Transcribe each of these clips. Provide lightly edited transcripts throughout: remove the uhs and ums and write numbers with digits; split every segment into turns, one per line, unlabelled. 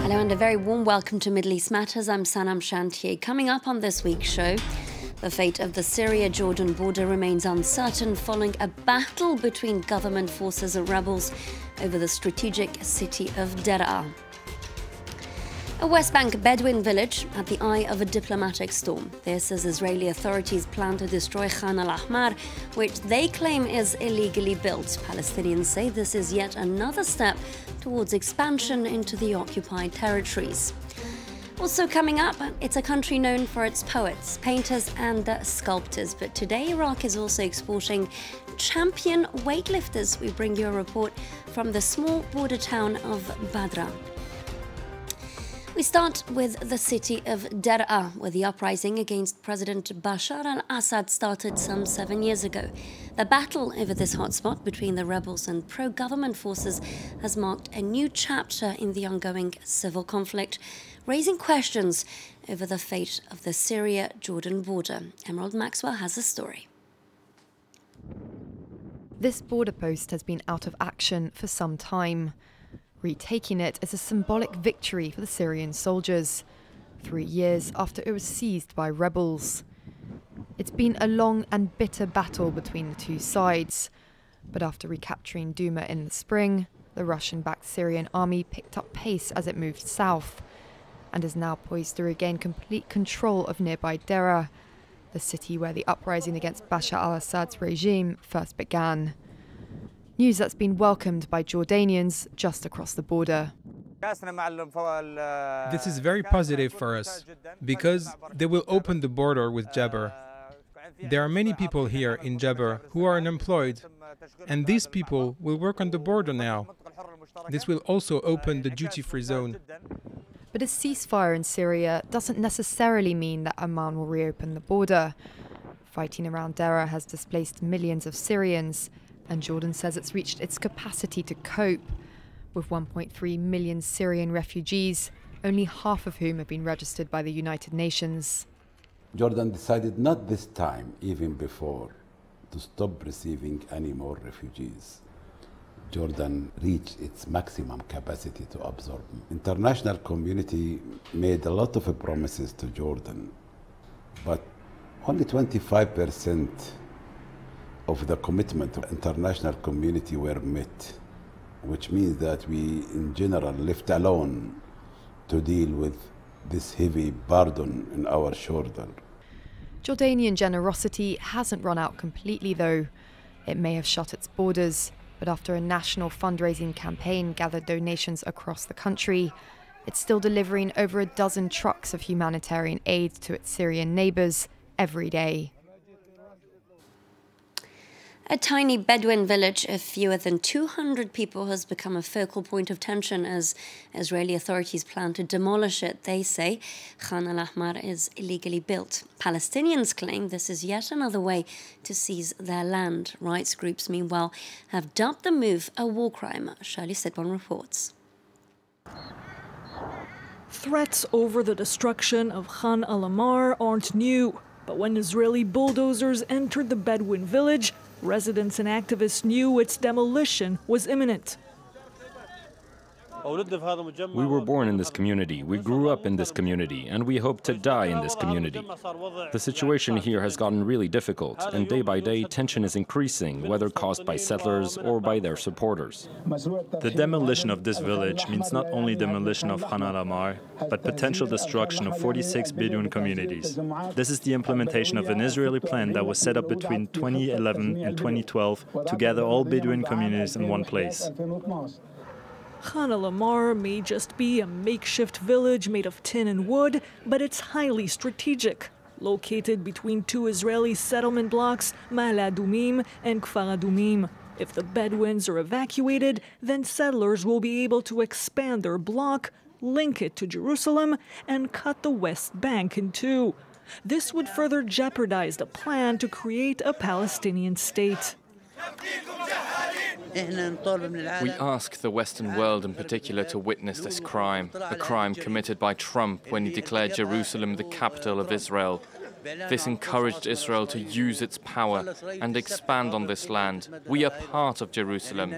Hello and a very warm welcome to Middle East Matters. I'm Sanam Shantier. Coming up on this week's show, the fate of the Syria-Jordan border remains uncertain following a battle between government forces and rebels over the strategic city of Deraa. A West Bank Bedouin village at the eye of a diplomatic storm. This as Israeli authorities plan to destroy al-Ahmar, which they claim is illegally built. Palestinians say this is yet another step towards expansion into the occupied territories. Also coming up, it's a country known for its poets, painters and sculptors. But today Iraq is also exporting champion weightlifters. We bring you a report from the small border town of Badra. We start with the city of Deraa, where the uprising against President Bashar al-Assad started some 7 years ago. The battle over this hotspot between the rebels and pro-government forces has marked a new chapter in the ongoing civil conflict, raising questions over the fate of the Syria-Jordan border. Emerald Maxwell has a story.
This border post has been out of action for some time. Retaking it is a symbolic victory for the Syrian soldiers, 3 years after it was seized by rebels. It's been a long and bitter battle between the two sides, but after recapturing Douma in the spring, the Russian-backed Syrian army picked up pace as it moved south, and is now poised to regain complete control of nearby Deraa, the city where the uprising against Bashar al-Assad's regime first began. News that's been welcomed by Jordanians just across the border.
This is very positive for us, because they will open the border with Jabr. There are many people here in Jabr who are unemployed, and these people will work on the border now. This will also open the duty-free zone.
But a ceasefire in Syria doesn't necessarily mean that Amman will reopen the border. Fighting around Deraa has displaced millions of Syrians, and Jordan says it's reached its capacity to cope. With 1.3 million Syrian refugees, only half of whom have been registered by the United Nations.
Jordan decided not this time, even before, to stop receiving any more refugees. Jordan reached its maximum capacity to absorb them. International community made a lot of promises to Jordan, but only 25% of the commitment of international community were met, which means that we, in general, left alone to deal with this heavy burden in our shoulder.
Jordanian generosity hasn't run out completely, though. It may have shut its borders, but after a national fundraising campaign gathered donations across the country, it's still delivering over a dozen trucks of humanitarian aid to its Syrian neighbours every day.
A tiny Bedouin village of fewer than 200 people has become a focal point of tension as Israeli authorities plan to demolish it. They say al-Ahmar is illegally built. Palestinians claim this is yet another way to seize their land. Rights groups, meanwhile, have dubbed the move a war crime. Shirley Sidwan reports.
Threats over the destruction of al-Ahmar aren't new. But when Israeli bulldozers entered the Bedouin village, residents and activists knew its demolition was imminent.
We were born in this community, we grew up in this community, and we hope to die in this community. The situation here has gotten really difficult, and day by day tension is increasing, whether caused by settlers or by their supporters.
The demolition of this village means not only demolition of al-Ahmar, but potential destruction of 46 Bedouin communities. This is the implementation of an Israeli plan that was set up between 2011 and 2012 to gather all Bedouin communities in one place.
al-Ahmar may just be a makeshift village made of tin and wood, but it's highly strategic. Located between two Israeli settlement blocks, Ma'ale Adumim and Kfar Adumim. If the Bedouins are evacuated, then settlers will be able to expand their block, link it to Jerusalem, and cut the West Bank in two. This would further jeopardize the plan to create a Palestinian state.
We ask the Western world in particular to witness this crime, a crime committed by Trump when he declared Jerusalem the capital of Israel. This encouraged Israel to use its power and expand on this land. We are part of Jerusalem.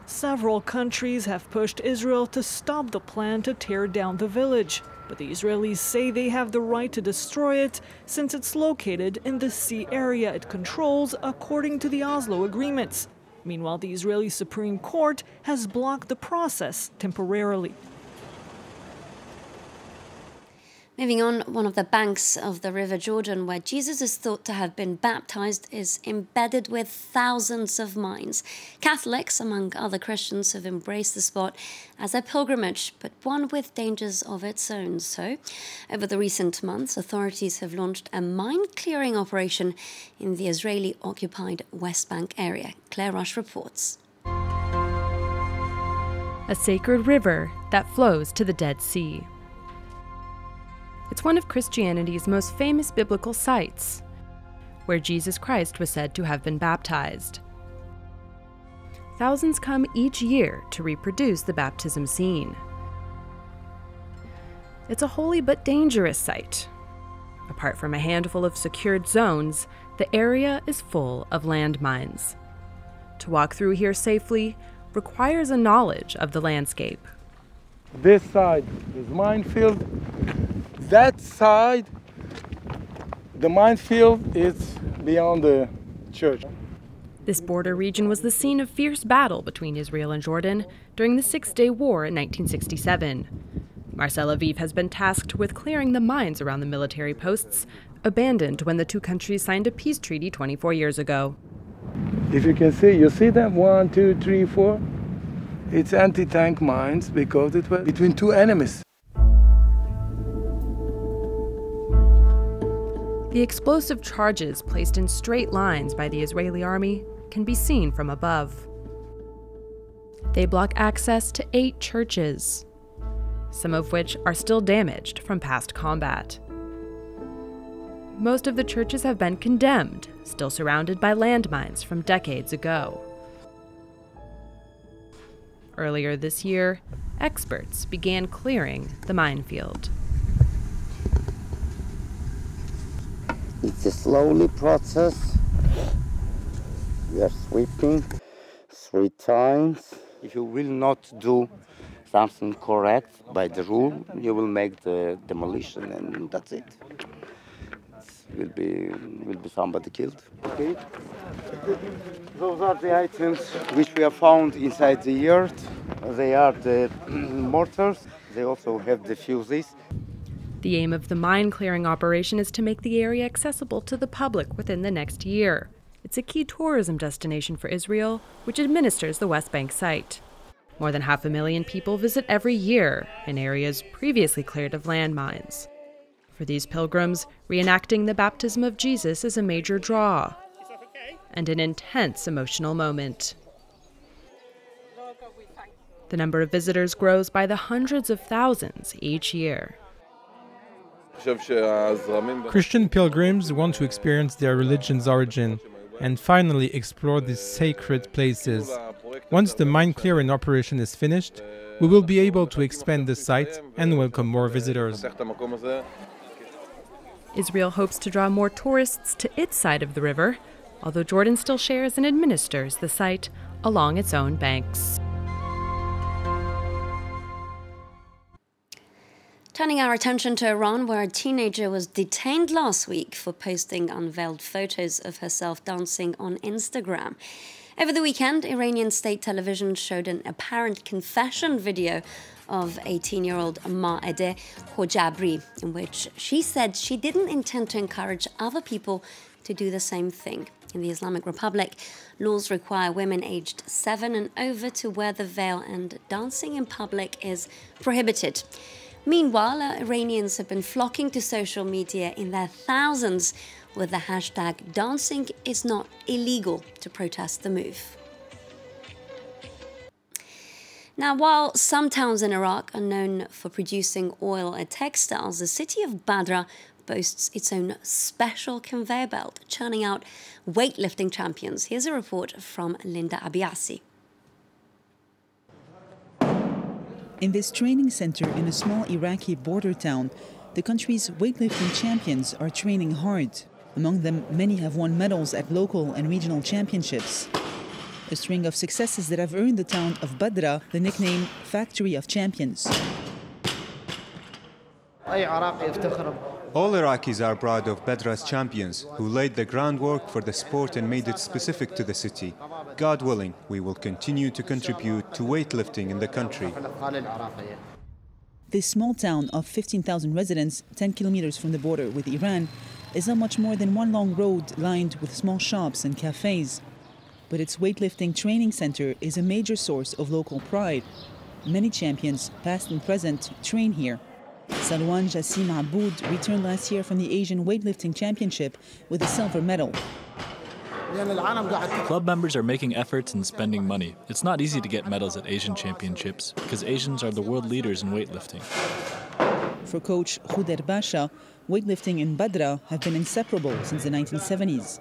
Several countries have pushed Israel to stop the plan to tear down the village. But the Israelis say they have the right to destroy it since it's located in the sea area it controls according to the Oslo agreements. Meanwhile, the Israeli Supreme Court has blocked the process temporarily.
Moving on, one of the banks of the River Jordan, where Jesus is thought to have been baptized, is embedded with thousands of mines. Catholics, among other Christians, have embraced the spot as a pilgrimage, but one with dangers of its own. So, over the recent months, authorities have launched a mine-clearing operation in the Israeli-occupied West Bank area. Claire Rush reports.
A sacred river that flows to the Dead Sea. It's one of Christianity's most famous biblical sites, where Jesus Christ was said to have been baptized. Thousands come each year to reproduce the baptism scene. It's a holy but dangerous site. Apart from a handful of secured zones, the area is full of landmines. To walk through here safely requires a knowledge of the landscape.
This side is minefield. That side, the minefield, is beyond the church.
This border region was the scene of fierce battle between Israel and Jordan during the Six-Day War in 1967. Marcel Aviv has been tasked with clearing the mines around the military posts, abandoned when the two countries signed a peace treaty 24 years ago.
If you can see, you see them? 1, 2, 3, 4. It's anti-tank mines because it was between two enemies.
The explosive charges placed in straight lines by the Israeli army can be seen from above. They block access to 8 churches, some of which are still damaged from past combat. Most of the churches have been condemned, still surrounded by landmines from decades ago. Earlier this year, experts began clearing the minefield.
It's a slowly process. We are sweeping 3 times. If you will not do something correct by the rule, you will make the demolition, and that's it. Will be somebody killed. Okay. Those are the items which we have found inside the earth. They are the mortars. They also have the fuses.
The aim of the mine-clearing operation is to make the area accessible to the public within the next year. It's a key tourism destination for Israel, which administers the West Bank site. More than 500,000 people visit every year in areas previously cleared of landmines. For these pilgrims, reenacting the baptism of Jesus is a major draw and an intense emotional moment. The number of visitors grows by the hundreds of thousands each year.
Christian pilgrims want to experience their religion's origin and finally explore these sacred places. Once the mine-clearing operation is finished, we will be able to expand the site and welcome more visitors.
Israel hopes to draw more tourists to its side of the river, although Jordan still shares and administers the site along its own banks.
Turning our attention to Iran, where a teenager was detained last week for posting unveiled photos of herself dancing on Instagram. Over the weekend, Iranian state television showed an apparent confession video of 18-year-old Ma'edeh Hojabri, in which she said she didn't intend to encourage other people to do the same thing. In the Islamic Republic, laws require women aged 7 and over to wear the veil, and dancing in public is prohibited. Meanwhile, Iranians have been flocking to social media in their thousands with the hashtag "Dancing is not illegal" to protest the move. Now, while some towns in Iraq are known for producing oil and textiles, the city of Badra boasts its own special conveyor belt, churning out weightlifting champions. Here's a report from Linda Abiasi.
In this training center in a small Iraqi border town, the country's weightlifting champions are training hard. Among them, many have won medals at local and regional championships. a string of successes that have earned the town of Badra the nickname Factory of Champions.
All Iraqis are proud of Badra's champions, who laid the groundwork for the sport and made it specific to the city. God willing, we will continue to contribute to weightlifting in the country.
This small town of 15,000 residents, 10 kilometers from the border with Iran, is not much more than one long road lined with small shops and cafes. But its weightlifting training center is a major source of local pride. Many champions, past and present, train here. Salwan Jassim Aboud returned last year from the Asian Weightlifting Championship with a silver medal.
Club members are making efforts and spending money. It's not easy to get medals at Asian championships because Asians are the world leaders in weightlifting.
For coach President Bashar, weightlifting in Badra have been inseparable since the 1970s.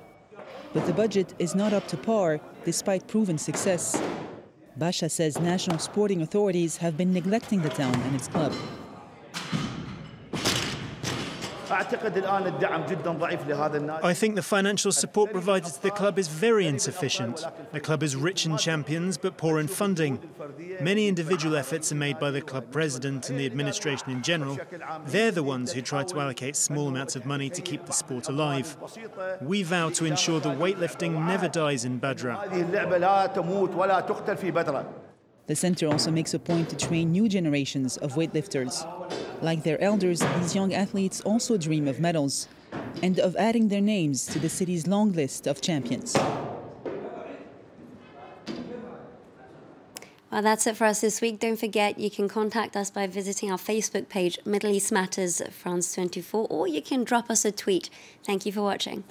But the budget is not up to par despite proven success. Bashar says national sporting authorities have been neglecting the town and its club.
I think the financial support provided to the club is very insufficient. The club is rich in champions but poor in funding. Many individual efforts are made by the club president and the administration in general. They're the ones who try to allocate small amounts of money to keep the sport alive. We vow to ensure that weightlifting never dies in Badra.
The center also makes a point to train new generations of weightlifters. Like their elders, these young athletes also dream of medals and of adding their names to the city's long list of champions.
Well, that's it for us this week. Don't forget, you can contact us by visiting our Facebook page, Middle East Matters France 24, or you can drop us a tweet. Thank you for watching.